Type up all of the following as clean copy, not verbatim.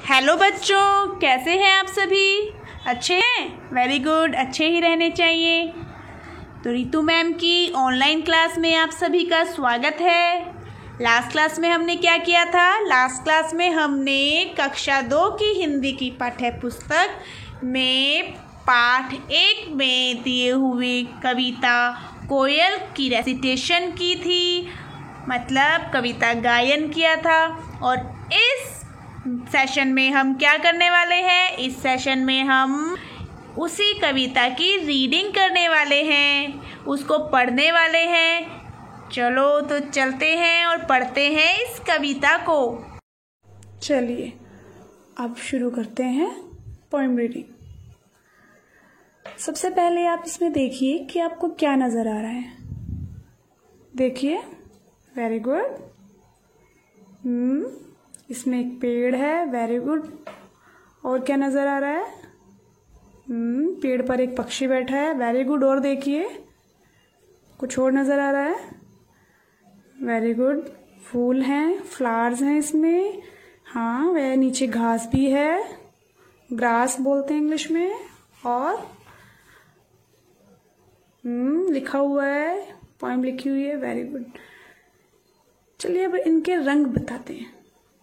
Hello बच्चों, कैसे हैं आप सभी? अच्छे हैं? वेरी गुड, अच्छे ही रहने चाहिए। तो रितु मैम की ऑनलाइन क्लास में आप सभी का स्वागत है। लास्ट क्लास में हमने क्या किया था? लास्ट क्लास में हमने कक्षा 2 की हिंदी की पाठ्य पुस्तक में पाठ 1 में दिए हुए कविता कोयल की रेसिटेशन की थी, मतलब कविता गायन किया था। और इस सेशन में हम क्या करने वाले हैं? इस सेशन में हम उसी कविता की रीडिंग करने वाले हैं, उसको पढ़ने वाले हैं। चलो तो चलते हैं और पढ़ते हैं इस कविता को। चलिए अब शुरू करते हैं पोएम रीडिंग। सबसे पहले आप इसमें देखिए कि आपको क्या नजर आ रहा है। देखिए, वेरी गुड। इसमें एक पेड़ है, वेरी गुड। और क्या नजर आ रहा है? पेड़ पर एक पक्षी बैठा है, वेरी गुड। और देखिए, कुछ और नजर आ रहा है, वेरी गुड। फूल हैं, फ्लावर्स हैं इसमें। हाँ, वह नीचे घास भी है, ग्रास बोलते हैं इंग्लिश में। और लिखा हुआ है, पोएम लिखी हुई है, वेरी गुड। चलिए अब इनके रंग बताते हैं,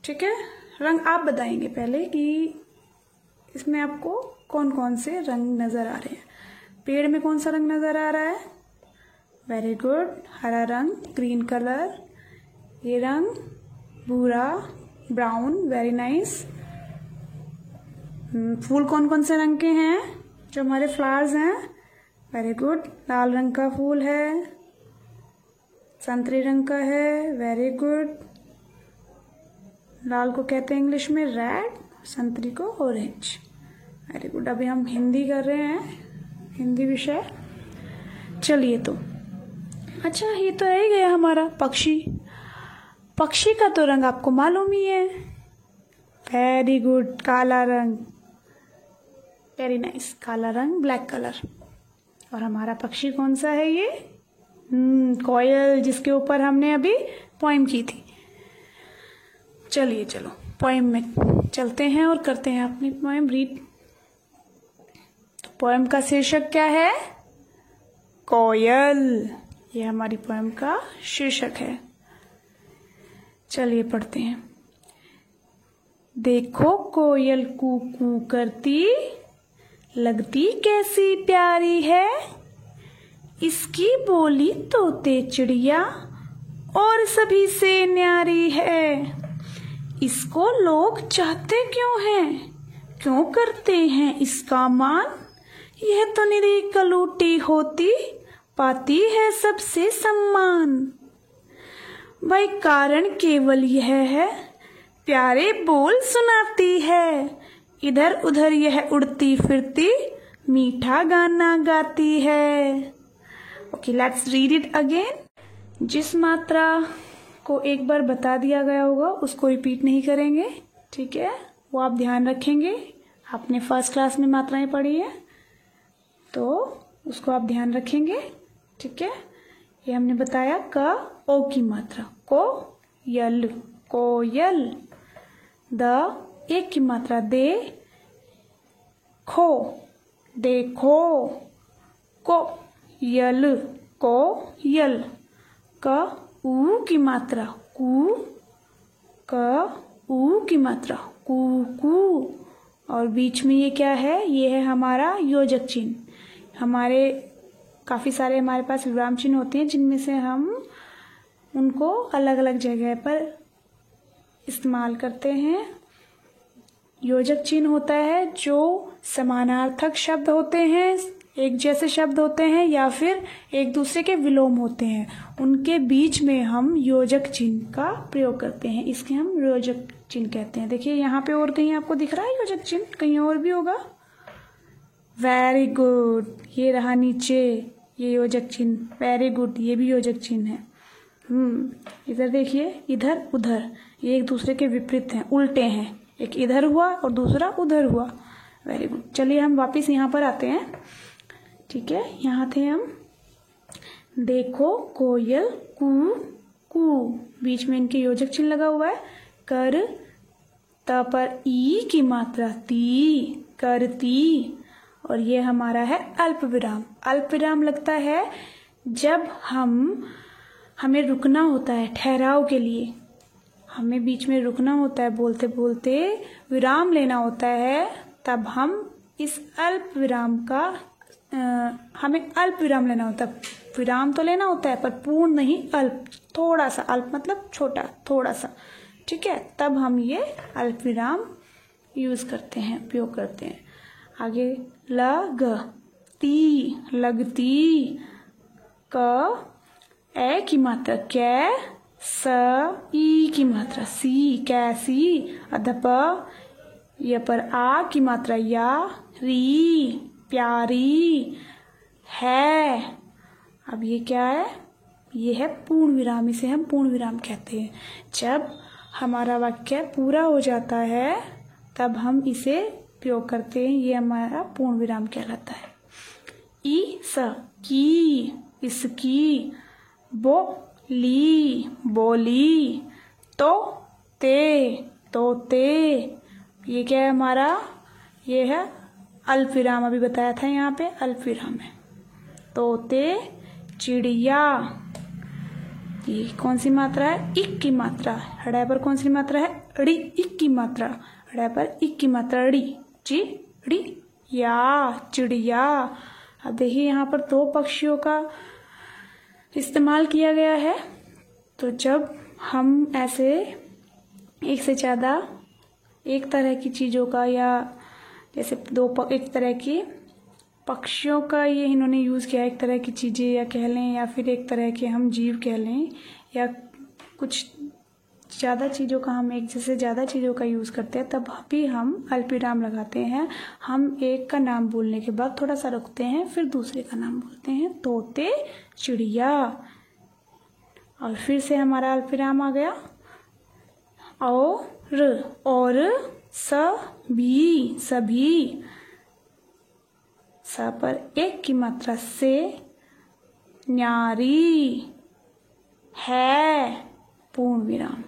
ठीक है? रंग आप बताएंगे पहले कि इसमें आपको कौन कौन से रंग नजर आ रहे हैं। पेड़ में कौन सा रंग नजर आ रहा है? वेरी गुड, हरा रंग, ग्रीन कलर। ये रंग भूरा, ब्राउन, वेरी नाइस। फूल कौन कौन से रंग के हैं जो हमारे फ्लावर्स हैं? वेरी गुड, लाल रंग का फूल है, संतरी रंग का है, वेरी गुड। लाल को कहते हैं इंग्लिश में रेड, संतरी को ऑरेंज, वेरी गुड। अभी हम हिंदी कर रहे हैं, हिंदी विषय। चलिए तो अच्छा, ये तो रह गया हमारा पक्षी। पक्षी का तो रंग आपको मालूम ही है, वेरी गुड, काला रंग, वेरी नाइस, काला रंग, ब्लैक कलर। और हमारा पक्षी कौन सा है? ये कोयल, जिसके ऊपर हमने अभी पोएम की थी। चलिए चलो पोएम में चलते हैं और करते हैं अपनी पोएम रीड। तो पोएम का शीर्षक क्या है? कोयल। ये हमारी पोएम का शीर्षक है। चलिए पढ़ते हैं। देखो कोयल कू कू करती, लगती कैसी प्यारी है। इसकी बोली तोते चिड़िया और सभी से न्यारी है। इसको लोग चाहते क्यों हैं, क्यों करते हैं इसका मान। यह तो निरी कलूटी होती, पाती है सबसे सम्मान। भाई कारण केवल यह है, प्यारे बोल सुनाती है। इधर उधर यह उड़ती फिरती, मीठा गाना गाती है। Okay, let's read it again. जिस मात्रा को एक बार बता दिया गया होगा उसको रिपीट नहीं करेंगे, ठीक है? वो आप ध्यान रखेंगे। आपने फर्स्ट क्लास में मात्राएं पढ़ी है तो उसको आप ध्यान रखेंगे, ठीक है? ये हमने बताया क ओ की मात्रा, को यल, कोयल। द एक की मात्रा, दे खो, देखो। को यल, को यल। क ऊ की मात्रा, कू, क ऊ की मात्रा, कू कू। और बीच में ये क्या है? ये है हमारा योजक चिन्ह। हमारे काफ़ी सारे हमारे पास विराम चिन्ह होते हैं जिनमें से हम उनको अलग अलग जगह पर इस्तेमाल करते हैं। योजक चिन्ह होता है जो समानार्थक शब्द होते हैं, एक जैसे शब्द होते हैं या फिर एक दूसरे के विलोम होते हैं, उनके बीच में हम योजक चिन्ह का प्रयोग करते हैं। इसके हम योजक चिन्ह कहते हैं। देखिए यहाँ पे और कहीं आपको दिख रहा है योजक चिन्ह? कहीं और भी होगा, वेरी गुड। ये रहा नीचे, ये योजक चिन्ह, वेरी गुड, ये भी योजक चिन्ह है। इधर देखिए, इधर उधर, ये एक दूसरे के विपरीत हैं, उल्टे हैं। एक इधर हुआ और दूसरा उधर हुआ, वेरी गुड। चलिए हम वापस यहाँ पर आते हैं, ठीक है? यहाँ थे हम। देखो कोयल कू कू, बीच में इनके योजक चिन्ह लगा हुआ है। कर त पर ई की मात्रा ती, करती। और ये हमारा है अल्प विराम। अल्प विराम लगता है जब हमें रुकना होता है ठहराव के लिए, हमें बीच में रुकना होता है, बोलते बोलते विराम लेना होता है, तब हम इस अल्प विराम का हमें अल्प विराम लेना होता है। विराम तो लेना होता है पर पूर्ण नहीं, अल्प, थोड़ा सा। अल्प मतलब छोटा, थोड़ा सा, ठीक है। तब हम ये अल्प विराम यूज करते हैं, उपयोग करते हैं। आगे लगती, लगती। क ए की मात्रा कै, स ई की मात्रा सी, कैसी। अधप य पर आ की मात्रा या, री, प्यारी, है। अब ये क्या है? ये है पूर्ण विराम। इसे हम पूर्ण विराम कहते हैं। जब हमारा वाक्य पूरा हो जाता है तब हम इसे प्रयोग करते हैं। ये हमारा पूर्ण विराम कहलाता है। ई स की, इसकी। बोली, बोली। तो ते। ये क्या है हमारा? ये है अल्प विराम। अभी बताया था यहाँ पे अल्प विराम है। तोते, चिड़िया। ये कौन सी मात्रा है? इक की मात्रा। हड़े पर कौन सी मात्रा है? अड़ी, इक की मात्रा। हड़े पर इक की मात्रा अड़ी। चिड़िया, चिड़िया। अब देखिए यहाँ पर दो पक्षियों का इस्तेमाल किया गया है। तो जब हम ऐसे एक से ज़्यादा एक तरह की चीज़ों का, या जैसे एक तरह की पक्षियों का ये इन्होंने यूज़ किया, एक तरह की चीज़ें या कह लें, या फिर एक तरह के हम जीव कह लें, या कुछ ज़्यादा चीज़ों का, हम एक जैसे ज़्यादा चीज़ों का यूज़ करते हैं, तब भी हम अल्पविराम लगाते हैं। हम एक का नाम बोलने के बाद थोड़ा सा रुकते हैं, फिर दूसरे का नाम बोलते हैं। तोते, चिड़िया। और फिर से हमारा अल्पविराम आ गया। और सभी, सभी। स पर एक की मात्रा से, न्यारी, है, पूर्ण विराम।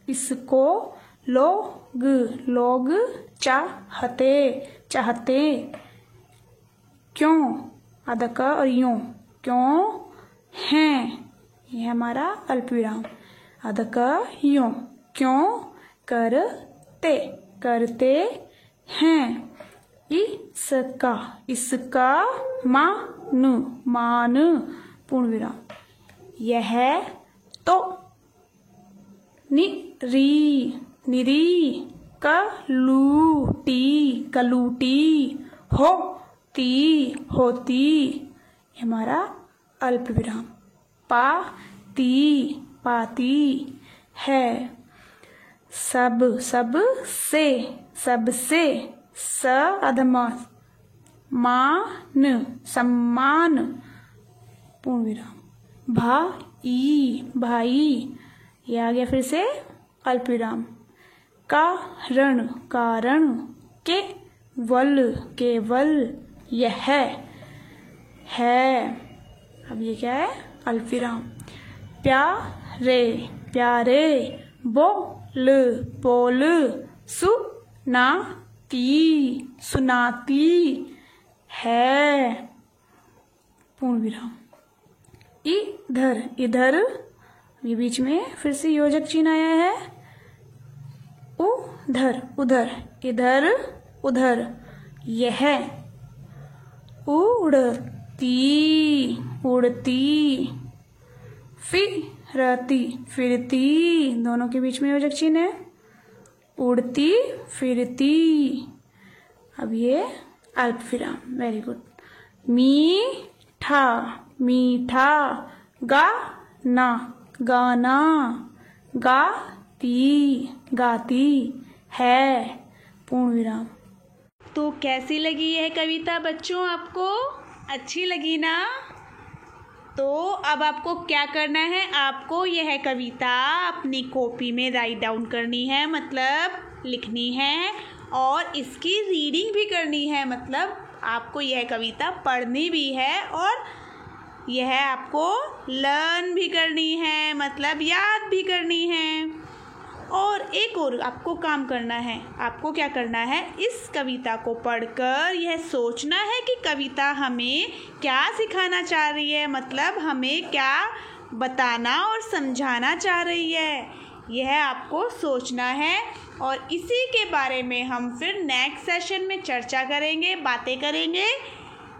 इसको लोग चाहते, क्यों, अदक और यूं, क्यों हैं। ये हमारा अल्पविराम। अदक यूं, क्यों, करते हैं। इसका मान, पूर्ण विराम। यह तो, निरी, कलूटी, होती। हमारा अल्प विराम। पाती, है। सबसे, स अधमा, सम्मान, पूर्ण विराम। भाई। ये आ गया फिर से अल्प विराम। कारण, केवल, यह है। अब ये क्या है? अल्प विराम। प्यारे, बोल, सुनाती, है, पूर्ण विराम। इधर, ये बीच में फिर से योजक चिन्ह आया है। उधर, यह, उड़ती, फिरती। दोनों के बीच में योजक चिन्ह है। उड़ती, फिरती। अब ये अल्प विराम। Very good. मीठा, गाना, गाती, है, पूर्ण विराम। तो कैसी लगी यह कविता बच्चों? आपको अच्छी लगी ना? तो अब आपको क्या करना है? आपको यह कविता अपनी कॉपी में राइट डाउन करनी है, मतलब लिखनी है, और इसकी रीडिंग भी करनी है, मतलब आपको यह कविता पढ़नी भी है, और यह आपको लर्न भी करनी है, मतलब याद भी करनी है। और एक और आपको काम करना है। आपको क्या करना है, इस कविता को पढ़कर यह सोचना है कि कविता हमें क्या सिखाना चाह रही है, मतलब हमें क्या बताना और समझाना चाह रही है, यह आपको सोचना है। और इसी के बारे में हम फिर नेक्स्ट सेशन में चर्चा करेंगे, बातें करेंगे।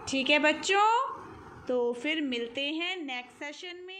ठीक है बच्चों, तो फिर मिलते हैं नेक्स्ट सेशन में।